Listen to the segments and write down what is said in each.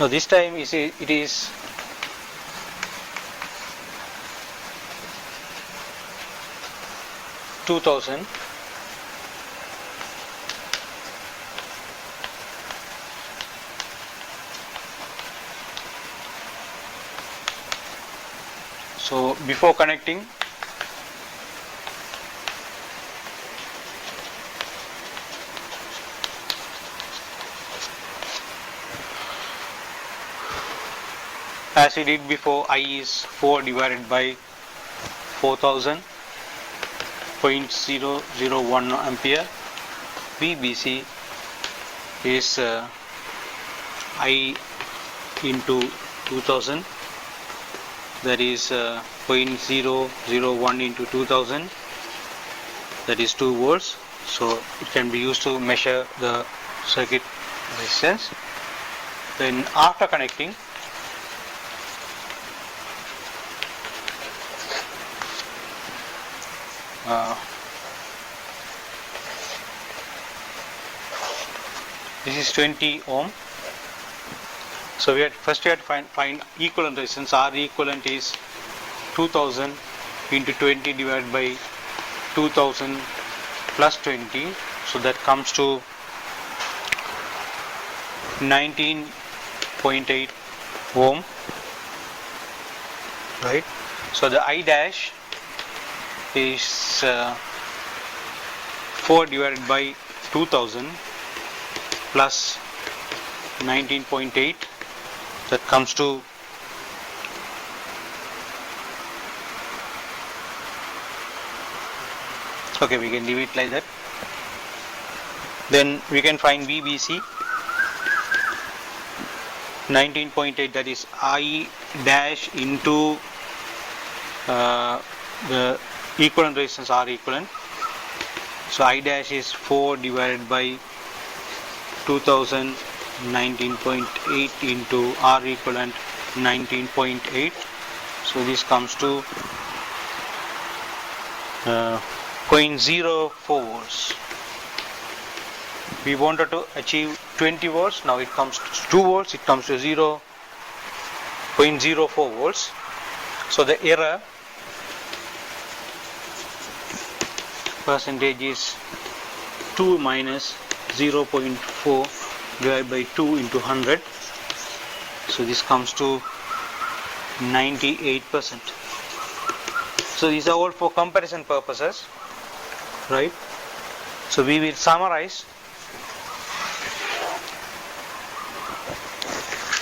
Now this time it is 2000. So before connecting, as we did before, I is 4 divided by 4000, 0.001 ampere. VBC is I into 2000, that is 0.001 into 2000, that is 2 volts. So it can be used to measure the circuit resistance. Then after connecting, this is 20 ohm. So first we had to find equivalent resistance. R equivalent is 2000 into 20 divided by 2000 plus 20. So that comes to 19.8 ohm. Right. So the I dash is 4 divided by 2000 plus 19.8, that comes to okay, we can leave it like that. Then we can find VBC 19.8, that is I dash into the equivalent resistance R equivalent. So I dash is 4 divided by 2000, 19.8 into R equivalent 19.8. So this comes to 0.04 volts. We wanted to achieve 20 volts. Now it comes to 2 volts. It comes to 0.04 volts. So the error percentage is 2 minus 0.4 divided by 2 into 100. So this comes to 98%. So these are all for comparison purposes, right? So we will summarize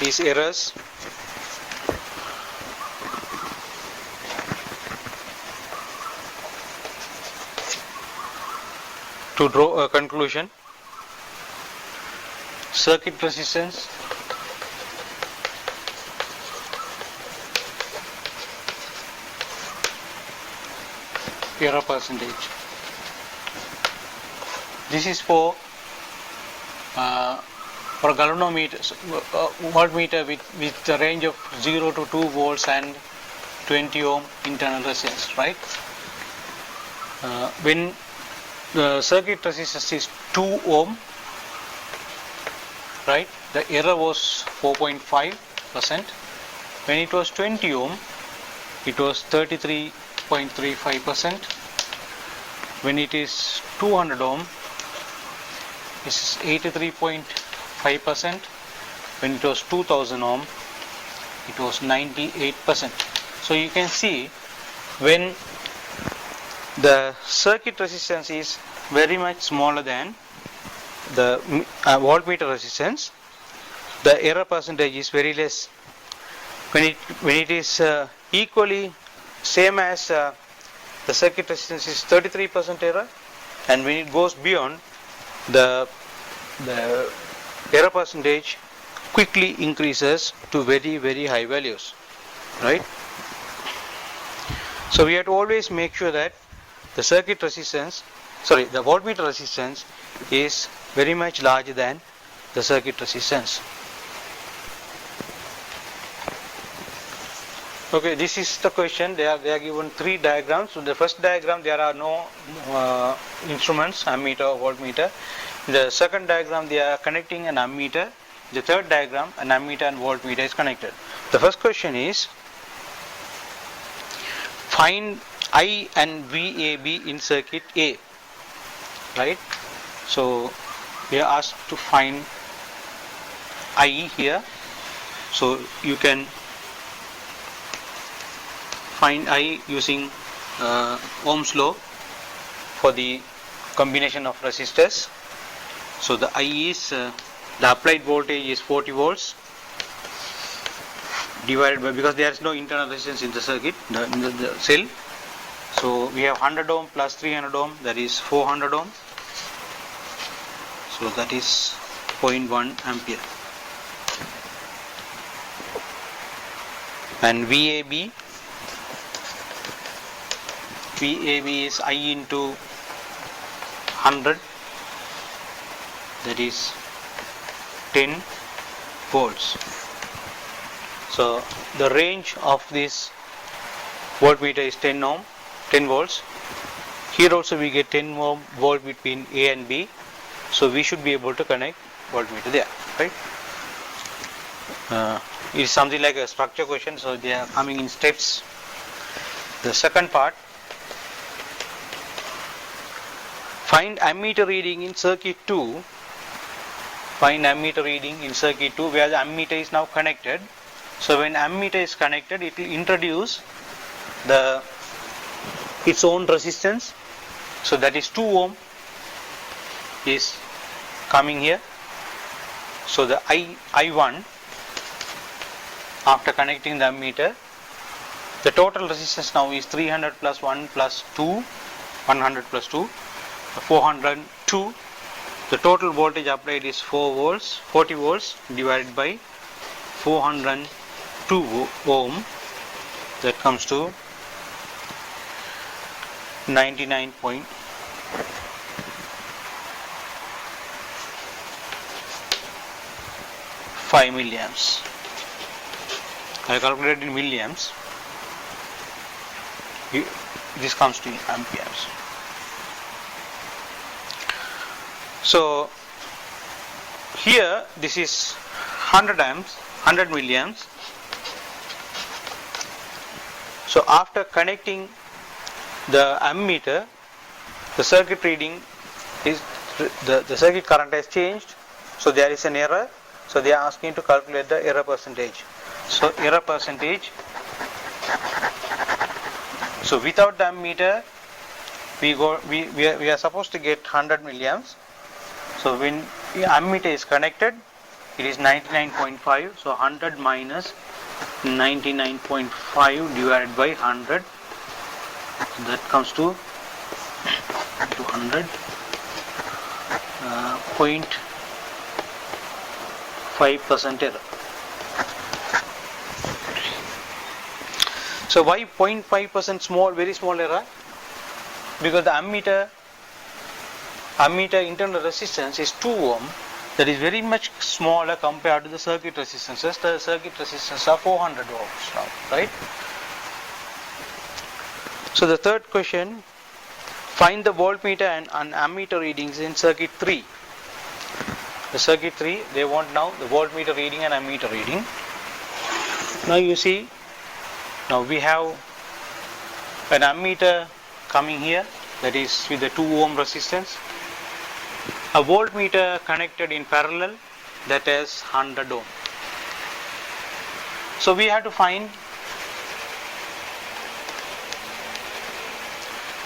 these errors. To draw a conclusion, circuit resistance, error percentage. This is for galvanometer, voltmeter with a range of 0 to 2 volts and 20 ohm internal resistance, right? When the circuit resistance is 2 ohm, right, the error was 4.5%. When it was 20 ohm, it was 33.35%. When it is 200 ohm, this is 83.5%. When it was 2000 ohm, it was 98%. So you can see, when the circuit resistance is very much smaller than the voltmeter resistance, the error percentage is very less. When it is equally same as the circuit resistance is 33% error, and when it goes beyond, the error percentage quickly increases to very, very high values, right? So we have to always make sure that the circuit resistance, the voltmeter resistance is very much larger than the circuit resistance. Okay, this is the question. They are given 3 diagrams. So the first diagram, there are no instruments, ammeter or voltmeter. The second diagram, they are connecting an ammeter the third diagram, an ammeter and voltmeter is connected. The first question is, find I and VAB in circuit A, right? So we are asked to find I here, so you can find I using Ohm's law for the combination of resistors. So the I is the applied voltage is 40 volts divided by, because there is no internal resistance in the circuit, the cell, so we have 100 ohm plus 300 ohm, that is 400 ohm, so that is 0.1 ampere. And VAB is I into 100, that is 10 volts. So the range of this voltmeter is 10 volts. Here also we get 10 volt between A and B, so we should be able to connect voltmeter there, right? It is something like a structure question, so they are coming in steps. The second part, find ammeter reading in circuit 2. Find ammeter reading in circuit 2 where the ammeter is now connected. So when ammeter is connected, it will introduce its own resistance. So that is 2 ohm is coming here. So the I1, after connecting the ammeter, the total resistance now is 300 plus 1 plus 2, 100 plus 2, 402. The total voltage applied is 40 volts divided by 402 ohm, that comes to 99.5 milliamps. I calculated in milliamps. This comes to amperes. So here this is 100 milliamps. So after connecting the ammeter, the circuit reading is the circuit current has changed, so there is an error, so they are asking to calculate the error percentage. So error percentage, so without the ammeter we are supposed to get 100 milliamps. So when the ammeter is connected, it is 99.5, so 100 minus 99.5 divided by 100, that comes to 200, 0.5% error. So why 0.5% small, very small error? Because the ammeter internal resistance is 2 ohm, that is very much smaller compared to the circuit resistances. The circuit resistance are 400 ohms now, right? So the third question, find the voltmeter and ammeter readings in circuit 3. The circuit 3, they want now the voltmeter reading and ammeter reading. Now you see, now we have an ammeter coming here, that is with the 2 ohm resistance. A voltmeter connected in parallel, that is 100 ohm. So we have to find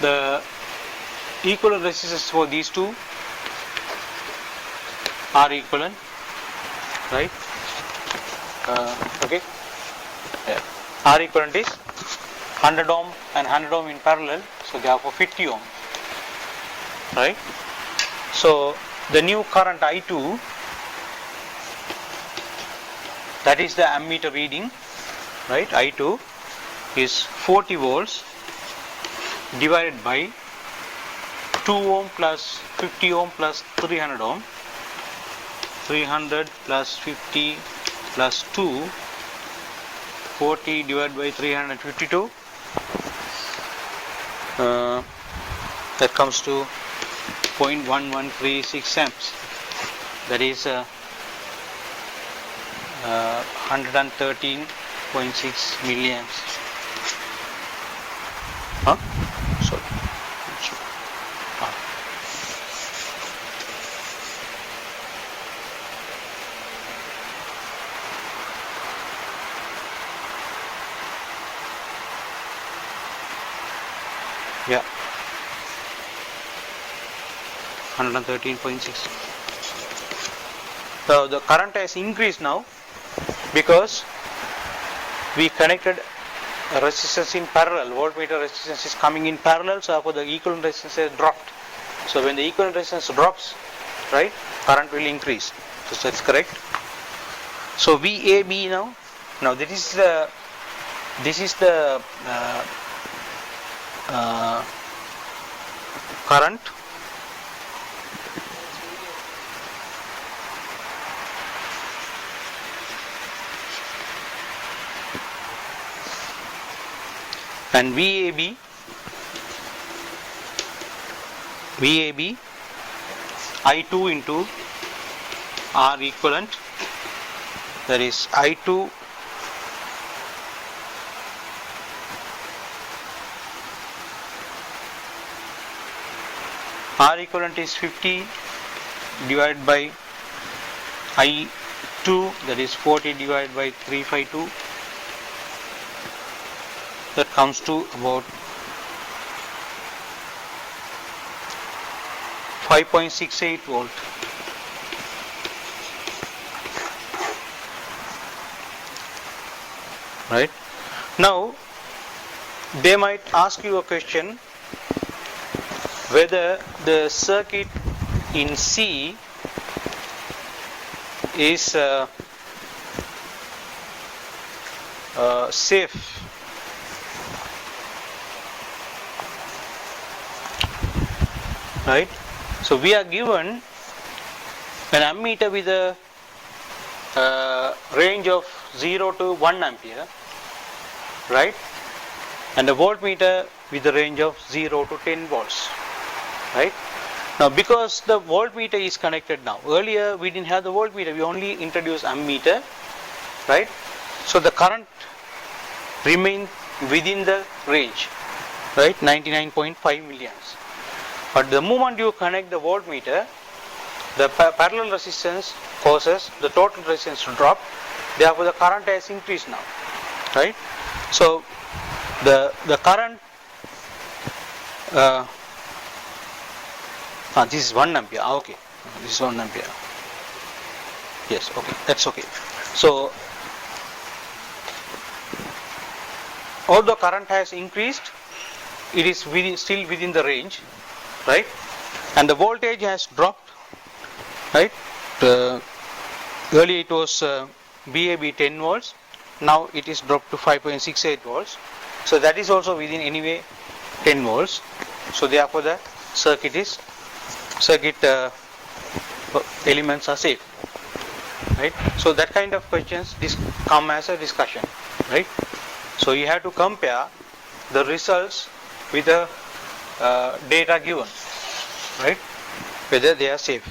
the equivalent resistance for these two. R equivalent, right? Okay. Yeah. R equivalent is 100 ohm and 100 ohm in parallel, so therefore 50 ohm, right? So the new current I2, that is the ammeter reading, right? I2 is 40 volts divided by 2 ohm plus 50 ohm plus 300 ohm. 300 plus 50 plus 2, 40 divided by 352, that comes to 0.1136 amps, that is 113.6 milliamps. Huh? Sorry. Yeah, 113.6. So the current has increased now because we connected a resistance in parallel. Voltmeter resistance is coming in parallel, so therefore the equivalent resistance has dropped. So when the equivalent resistance drops, right, current will increase. So that's correct. So VAB now. Now this is the current. And VAB I2 into R equivalent, that is I2 R equivalent is 50 divided by I2, that is 40 divided by 352. That comes to about 5.68 volt. Right? Now, they might ask you a question whether the circuit in C is safe. Right? So we are given an ammeter with a range of 0 to 1 ampere, right? And a voltmeter with a range of 0 to 10 volts, right? Now because the voltmeter is connected now, earlier we didn't have the voltmeter, we only introduced ammeter, right? So the current remained within the range, right? 99.5 milliamps. But the moment you connect the voltmeter, the parallel resistance causes the total resistance to drop. Therefore, the current has increased now, right? So the current this is 1 ampere. Okay, this is 1 ampere. Yes, okay, that's okay. So although current has increased, it is still within the range, right? And the voltage has dropped, right? Earlier it was VAB 10 volts, now it is dropped to 5.68 volts. So that is also within anyway 10 volts. So therefore the circuit elements are safe, right? So that kind of questions come as a discussion, right? So you have to compare the results with the data given, right, whether they are safe.